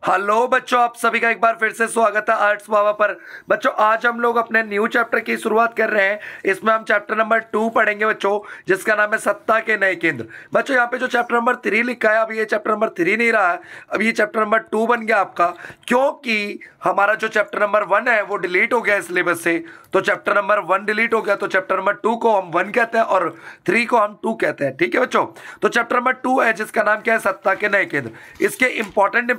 Hello बच्चों, आप सभी का एक बार फिर से स्वागत है आर्ट्स बाबा पर। बच्चों आज हम लोग अपने न्यू चैप्टर की शुरुआत कर रहे हैं। इसमें हम चैप्टर नंबर 2 पढ़ेंगे बच्चों, जिसका नाम है सत्ता के नए केंद्र। बच्चों यहाँ पे जो चैप्टर नंबर 3 लिखा है, अब ये चैप्टर नंबर 3 नहीं रहा है, अब ये चैप्टर नंबर 2 बन गया आपका, क्योंकि हमारा जो चैप्टर नंबर 1 है वो डिलीट हो गया सिलेबस से। तो चैप्टर नंबर 1 डिलीट हो गया, तो चैप्टर नंबर 2 को हम 1 कहते हैं और 3 को हम 2 कहते हैं। ठीक है बच्चों, तो चैप्टर नंबर 2 है जिसका नाम क्या है, सत्ता के नए केंद्र। इसके इंपॉर्टेंट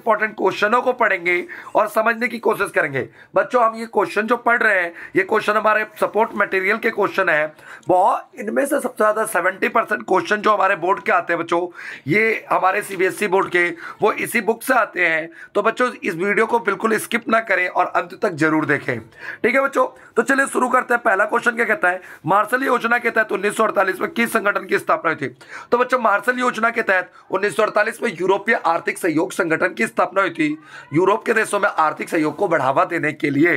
क्वेश्चनों को पढ़ेंगे और समझने की कोशिश करेंगे। बच्चों हम ये क्वेश्चन जो पढ़ रहे हैं, ये क्वेश्चन हमारे सपोर्ट मटेरियल के क्वेश्चन है। बहुत इनमें से सबसे ज्यादा 70% क्वेश्चन जो हमारे बोर्ड के आते हैं बच्चों, ये हमारे सीबीएसई बोर्ड के, वो इसी बुक से आते हैं। तो बच्चों इस वीडियो को बिल्कुल स्किप ना करें और अंत तक जरूर देखें। ठीक है बच्चों, तो चलिए शुरू करते हैं। पहला क्वेश्चन क्या कहता है, मार्शल योजना के तहत 1948 में किस संगठन की स्थापना हुई थी? तो बच्चों मार्शल योजना के तहत 1948 में यूरोपीय आर्थिक सहयोग संगठन की स्थापना हुई थी, यूरोप के देशों में आर्थिक सहयोग को बढ़ावा देने के लिए।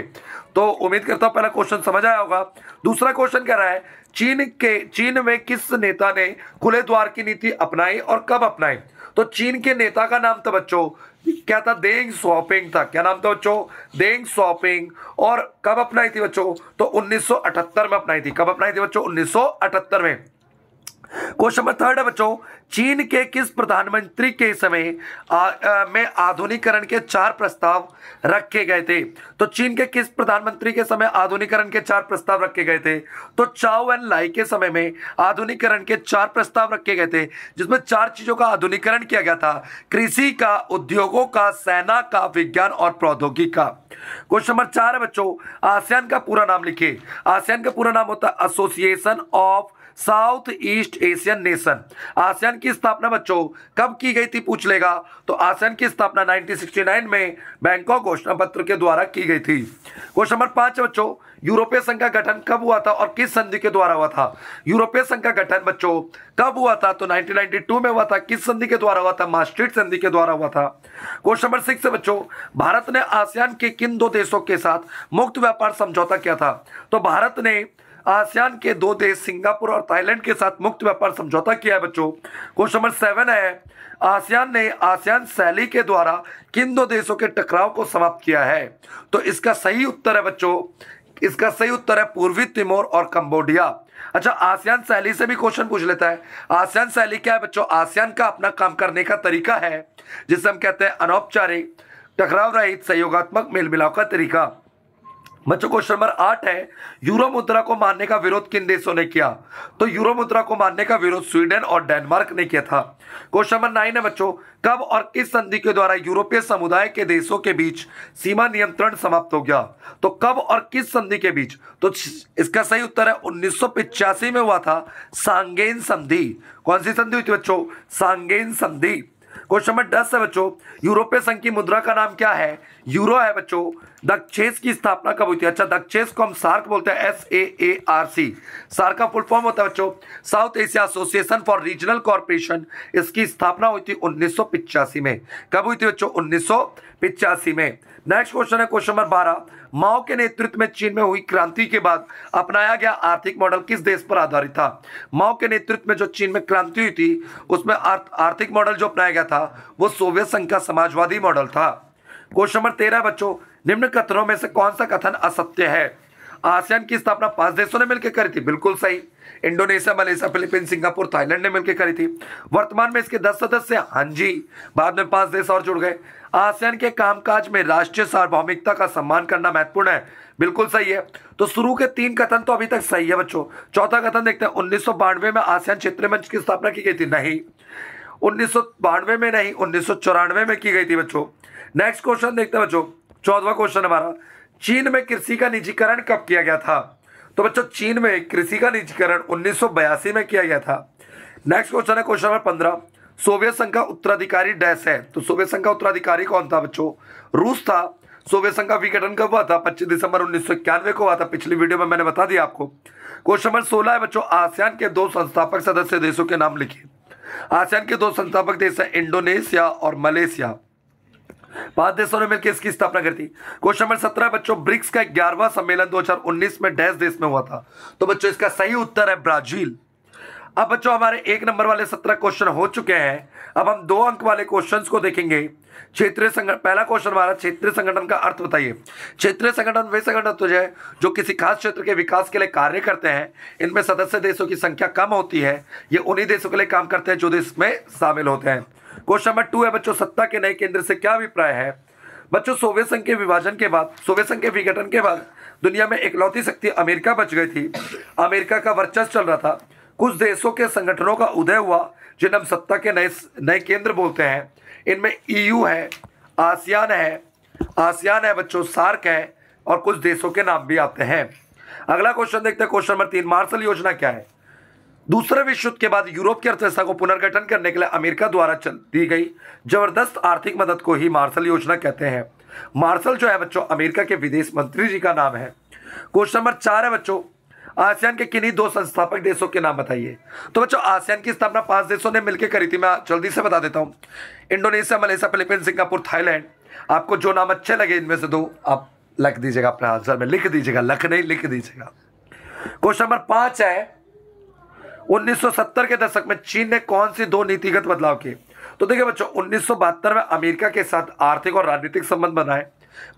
तो उम्मीद करता हूं पहला क्वेश्चन समझ आया होगा। दूसरा क्वेश्चन कह रहा है, चीन में किस नेता ने खुले द्वार की नीति अपनाई और कब अपनाई? तो चीन के नेता का नाम था बच्चों, क्या था, देंग स्वाओपिंग था। क्या नाम था बच्चों, देंग स्वाओपिंग। और कब अपनाई थी बच्चों? तो 1978 में अपनाई थी। कब अपनाई थी बच्चों? 1978 में। क्वेश्चन नंबर 3 है बच्चों, चीन के किस प्रधानमंत्री के समय में आधुनिकीकरण के 4 प्रस्ताव रखे गए थे? तो चीन के किस प्रधानमंत्री के समय आधुनिकीकरण के 4 प्रस्ताव रखे गए थे? तो चाओ एन लाई के समय में आधुनिकीकरण के 4 प्रस्ताव रखे गए थे, जिसमें 4 चीजों का आधुनिकीकरण किया गया था, कृषि का, उद्योगों का, सेना का, विज्ञान और प्रौद्योगिकी का। क्वेश्चन नंबर 4 है बच्चों, आसियान का पूरा नाम लिखिए। आसियान का पूरा नाम होता है association of south east Asian nation. ASEAN की स्थापना बच्चों कब की गई थी पूछ लेगा, तो आसियान की स्थापना 1969 में बैंकॉक घोषणा पत्र के द्वारा की गई थी। क्वेश्चन नंबर 5 बच्चों, यूरोपीय संघ का गठन कब हुआ था और किस संधि के द्वारा हुआ था? यूरोपीय संघ का गठन बच्चों कब हुआ था? तो 1992 में हुआ था। किस संधि के द्वारा हुआ था? maastricht संधि के द्वारा हुआ था। क्वेश्चन नंबर 6 बच्चों, भारत ने आसियान के किन 2 देशों के साथ मुक्त व्यापार समझौता किया था? तो भारत ने आसियान के 2 देश सिंगापुर और थाईलैंड के साथ मुक्त व्यापार समझौता किया है बच्चों। क्वेश्चन नंबर 7 है, आसियान ने आसियान शैली के द्वारा किन 2 देशों के टकराव को समाप्त किया है? तो इसका सही उत्तर है बच्चों, इसका सही उत्तर है पूर्वी तिमोर और कंबोडिया। अच्छा, आसियान शैली से भी क्वेश्चन पूछ लेता है। आसियान शैली क्या है बच्चों? आसियान का अपना काम करने का तरीका है, जिसे हम कहते हैं अनौपचारिक, टकराव रहित, सहयोगात्मक मेल मिलाप का तरीका। बच्चों क्वेश्चन नंबर 8 है, यूरो मुद्रा को मानने का विरोध किन देशों ने किया? तो यूरो मुद्रा को मानने का विरोध स्वीडन और डेनमार्क ने किया था। क्वेश्चन नंबर 9 है बच्चों, कब और किस संधि के द्वारा यूरोपीय समुदाय के देशों के बीच सीमा नियंत्रण समाप्त हो गया? तो कब और किस संधि के बीच? तो इसका सही उत्तर है 1985 में हुआ था, सांगेन संधि। कौन सी संधि हुई थी बच्चों? सांगेन संधि। क्वेश्चन नंबर 10 है बच्चों, यूरोपीय संघ की मुद्रा का नाम क्या है? यूरो है बच्चों। दक्षेस की स्थापना कब हुई थी? अच्छा, दक्षेस को हम सार्क बोलते हैं, SAARC। सार्क का फुल फॉर्म होता है बच्चों south Asia association for regional corporation. इसकी स्थापना हुई थी 1985 में। कब हुई थी बच्चों? 1985 में। नेक्स्ट क्वेश्चन है क्वेश्चन नंबर 12, माओ के नेतृत्व में चीन में हुई क्रांति के बाद अपनाया गया आर्थिक मॉडल किस देश पर आधारित था? माओ के नेतृत्व में जो चीन में क्रांति हुई थी, उसमें आर्थिक मॉडल जो अपनाया गया था वो सोवियत संघ का समाजवादी मॉडल था। क्वेश्चन नंबर 13 बच्चों, निम्न कथनों में से कौन सा कथन असत्य है? आसियान की स्थापना 5 देशों ने मिलकर करी थी, बिल्कुल सही। Indonesia, Malaysia, Philippines, Singapore, Thailand ने मिलकर करी थी। वर्तमान में इसके 10 सदस्य, हाँ जी, बाद में 5 देश और जुड़ गए। आसियान के कामकाज में राष्ट्रीय सार्वभौमिकता का सम्मान करना महत्वपूर्ण है, बिल्कुल सही है। तो शुरू के 3 कथन तो अभी तक सही है बच्चों। चौथा कथन देखते हैं, 1992 में आसियान क्षेत्रीय मंच की स्थापना की गई थी, नहीं। 1992 में नहीं, 1994 में की गई थी बच्चों। नेक्स्ट क्वेश्चन देखते हैं बच्चों, 14वां क्वेश्चन हमारा, चीन में कृषि का निजीकरण कब किया गया था? तो बच्चों चीन में कृषि का निजीकरण 1982 में किया गया था। नेक्स्ट क्वेश्चन है क्वेश्चन नंबर 15, सोवियत संघ का उत्तराधिकारी डैश है? तो सोवियत संघ का उत्तराधिकारी कौन था बच्चों? रूस था। सोवियत संघ का विघटन कब हुआ था? 25 दिसंबर 1991 को हुआ था। पिछली वीडियो में मैंने बता दिया आपको। क्वेश्चन नंबर 16 है बच्चों, आसियान के 2 संस्थापक सदस्य देशों के नाम लिखिए। आसियान के 2 संस्थापक देश है इंडोनेशिया और मलेशिया। 5 देशों ने मिलकर इसकी स्थापना की थी। क्वेश्चन नंबर 17 बच्चों, ब्रिक्स का 11वां सम्मेलन 2019 में डैश देश में हुआ था? तो बच्चों इसका सही उत्तर है ब्राजील। अब बच्चों हमारे 1 नंबर वाले 17 क्वेश्चन हो चुके हैं। अब हम 2 अंक वाले क्वेश्चंस को देखेंगे। क्षेत्रीय संगठन, पहला क्वेश्चन हमारा, क्षेत्रीय संगठन का अर्थ बताइए। क्षेत्रीय संगठन वे संगठन तो है जो किसी खास क्षेत्र के विकास के लिए कार्य करते हैं। इनमें सदस्य देशों की संख्या कम होती है। ये उन्हीं देशों के लिए काम करते हैं जो देश में शामिल होते हैं। क्वेश्चन नंबर 2 है बच्चों, सत्ता के नए केंद्र से क्या अभिप्राय है। बच्चों सोवियत संघ के विभाजन के बाद, सोवियत संघ के विघटन के बाद दुनिया में इकलौती शक्ति अमेरिका बच गई थी। अमेरिका का वर्चस्व चल रहा था। कुछ देशों के संगठनों का उदय हुआ जिन्हें हम सत्ता के नए केंद्र बोलते हैं। इनमें ईयू है, आसियान है बच्चों, सार्क है और कुछ देशों के नाम भी आते हैं। अगला क्वेश्चन देखते हैं, क्वेश्चन नंबर 3, मार्शल योजना क्या है। दूसरे विश्व युद्ध के बाद यूरोप की अर्थव्यवस्था को पुनर्गठन करने के लिए अमेरिका द्वारा दी गई जबरदस्त आर्थिक मदद को ही मार्शल योजना कहते हैं। मार्शल जो है बच्चों अमेरिका के विदेश मंत्री जी का नाम है। क्वेश्चन नंबर 4 है बच्चों, आसियान के किन्हीं 2 संस्थापक देशों के नाम बताइए। तो बच्चों आसियान की स्थापना 5 देशों ने मिलकर करी थी। मैं जल्दी से बता देता हूं, Indonesia, Malaysia, Philippines, Singapore, Thailand. आपको जो नाम अच्छे लगे इनमें से 2 आप लिख दीजिएगा, अपने आंसर में लिख दीजिएगा, लख नहीं लिख दीजिएगा। क्वेश्चन नंबर 5 है, 1970 के दशक में चीन ने कौन सी 2 नीतिगत बदलाव किए। तो देखिए बच्चों 1972 में अमेरिका के साथ आर्थिक और राजनीतिक संबंध बनाए।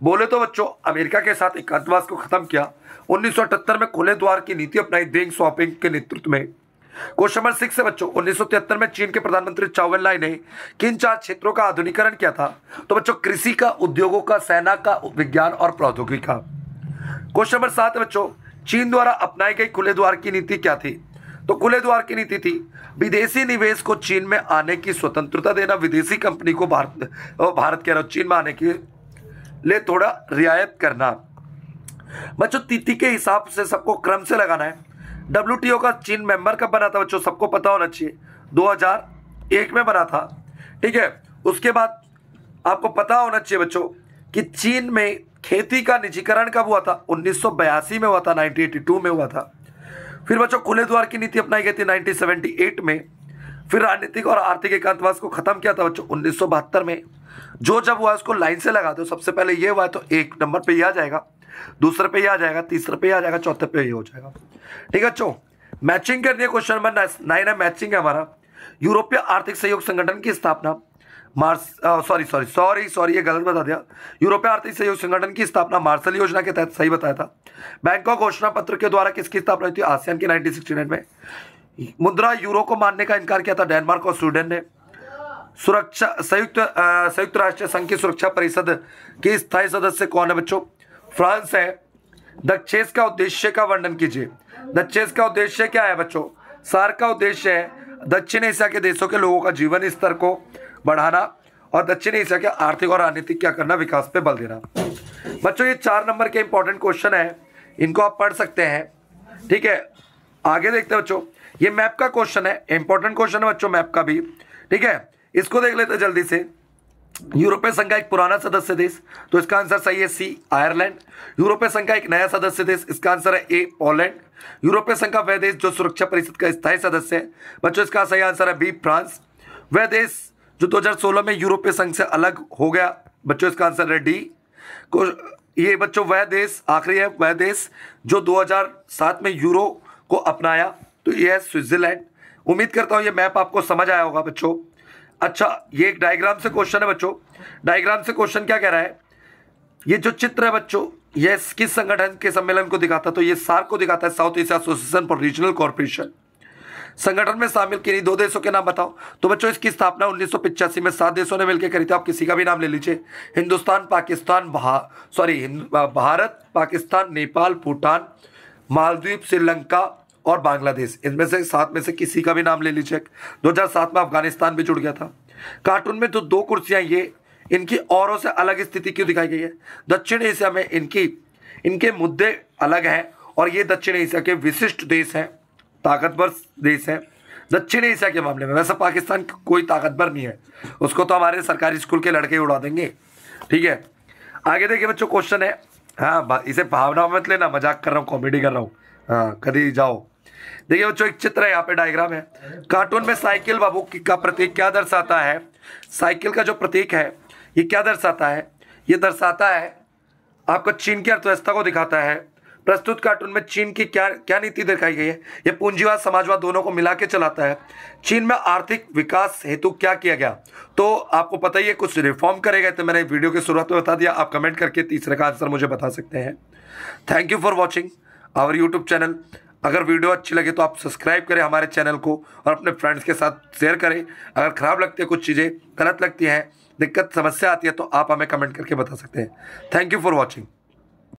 बोले तो बच्चों अमेरिका के साथ एकांतवास को खत्म किया। 1978 में खुले द्वार की नीति अपनाई देंग स्वापिंग के नेतृत्व में। क्वेश्चन नंबर 6 है बच्चों, 1973 में चीन के प्रधानमंत्री चौ एन लाई ने किन 4 क्षेत्रों का आधुनिकीकरण किया था। तो बच्चों कृषि का, उद्योगों का, सेना का, विज्ञान और प्रौद्योगिकी का। क्वेश्चन नंबर 7 है बच्चों, चीन द्वारा अपनाई गई खुले द्वार की नीति क्या थी। तो खुले द्वार की नीति थी विदेशी निवेश को चीन में आने की स्वतंत्रता देना, विदेशी कंपनी को भारत कह रहा हूं चीन में आने के लिए थोड़ा रियायत करना। बच्चों तिथि के हिसाब से सबको क्रम से लगाना है। WTO का चीन मेंबर कब बना था बच्चों, सबको पता होना चाहिए, 2001 में बना था। ठीक है, उसके बाद आपको पता होना चाहिए बच्चों कि चीन में खेती का निजीकरण कब हुआ था, 1982 में हुआ था, 1982 में हुआ था। फिर बच्चों खुले द्वार की नीति अपनाई गई थी 1978 में। फिर राजनीतिक और आर्थिक एकांतवास को खत्म किया था बच्चों 1972 में। जो जब हुआ उसको लाइन से लगा दो, सबसे पहले ये हुआ तो 1 नंबर पे ये आ जाएगा, दूसरे पे ये आ जाएगा, तीसरे पे ये आ जाएगा, चौथे पे ये हो जाएगा। ठीक है बच्चों, मैचिंग करनी है। क्वेश्चन नंबर 9 है, मैचिंग है हमारा। यूरोपीय आर्थिक सहयोग संगठन की स्थापना सॉरी ये गलत बता दिया। यूरोपीय आर्थिक सहयोग संगठन की स्थापना मार्शल योजना के तहत सही बताया था। बैंकॉक घोषणा पत्र के द्वारा किसकी स्थापना हुई थी, आसियान की 1969 में। मुद्रा यूरो को मानने का इनकार किया था डेनमार्क और स्वीडन ने। संयुक्त राष्ट्र संघ की सुरक्षा परिषद के स्थायी सदस्य कौन है बच्चों, फ्रांस है। दक्षेस का उद्देश्य का वर्णन कीजिए। दक्षेस का उद्देश्य क्या है बच्चों, सार्क का उद्देश्य है दक्षिण एशिया के देशों के लोगों का जीवन स्तर को बढ़ाना और दक्षिण एशिया के आर्थिक और राजनीतिक क्या करना, विकास पे बल देना। बच्चों ये 4 नंबर के इंपॉर्टेंट क्वेश्चन है, इनको आप पढ़ सकते हैं। ठीक है, आगे देखते हैं बच्चों, ये मैप का क्वेश्चन है, इंपॉर्टेंट क्वेश्चन है बच्चों मैप का भी। ठीक है, इसको देख लेते हैं जल्दी से। यूरोपीय संघ का एक पुराना सदस्य देश, तो इसका आंसर सही है सी, आयरलैंड। यूरोपीय संघ का एक नया सदस्य देश, इसका आंसर है ए, पोलैंड। यूरोपीय संघ का वह देश जो सुरक्षा परिषद का स्थायी सदस्य है बच्चों, इसका सही आंसर है बी, फ्रांस। वह देश जो 2016 में यूरोपीय संघ से अलग हो गया बच्चों, इसका आंसर है डी। ये बच्चों वह देश आखिरी है, वह देश जो 2007 में यूरो को अपनाया, तो ये है स्विट्जरलैंड। उम्मीद करता हूं ये मैप आपको समझ आया होगा बच्चों। अच्छा, ये एक डायग्राम से क्वेश्चन है बच्चों। डायग्राम से क्वेश्चन क्या कह रहा है, ये जो चित्र है बच्चों ये किस संगठन के सम्मेलन को दिखाता है, तो ये सार्क को दिखाता है, south Asia association for regional corporation. संगठन में शामिल किन्हीं 2 देशों के नाम बताओ। तो बच्चों इसकी स्थापना 1985 में 7 देशों ने मिलकर करी थी। आप किसी का भी नाम ले लीजिए, हिंदुस्तान, पाकिस्तान, भारत, पाकिस्तान, नेपाल, भूटान, मालदीव, श्रीलंका और बांग्लादेश। इनमें से 7 में से किसी का भी नाम ले लीजिए। 2007 में अफगानिस्तान भी जुड़ गया था। कार्टून में तो 2 कुर्सियां ये इनकी औरों से अलग स्थिति क्यों दिखाई गई है, दक्षिण एशिया में इनके मुद्दे अलग हैं और ये दक्षिण एशिया के विशिष्ट देश हैं, ताकतवर देश हैं दक्षिण एशिया के मामले में। वैसे पाकिस्तान कोई ताकतवर नहीं है, उसको तो हमारे सरकारी स्कूल के लड़के उड़ा देंगे। ठीक है, आगे देखिए बच्चों क्वेश्चन है, हाँ इसे भावना मत लेना, मजाक कर रहा हूँ, कॉमेडी कर रहा हूँ, हाँ कभी जाओ। देखिए बच्चों एक चित्र है, यहाँ पे डायग्राम है। कार्टून में साइकिल बाबू का प्रतीक क्या दर्शाता है, साइकिल का जो प्रतीक है ये क्या दर्शाता है, ये दर्शाता है आपको चीन की अर्थव्यवस्था को दिखाता है। प्रस्तुत कार्टून में चीन की क्या क्या नीति दिखाई गई है? ये पूंजीवाद समाजवाद दोनों को मिला के चलाता है। चीन में आर्थिक विकास हेतु क्या किया गया? तो आपको पता ही है, कुछ रिफॉर्म करे गए थे। मैंने वीडियो की शुरुआत में बता दिया, आप कमेंट करके तीसरे का आंसर मुझे बता सकते हैं। Thank you for watching our YouTube channel. अगर वीडियो अच्छी लगे तो आप सब्सक्राइब करें हमारे चैनल को और अपने फ्रेंड्स के साथ शेयर करें। अगर खराब लगती है, कुछ चीज़ें गलत लगती हैं, दिक्कत समस्या आती है, तो आप हमें कमेंट करके बता सकते हैं। Thank you for watching.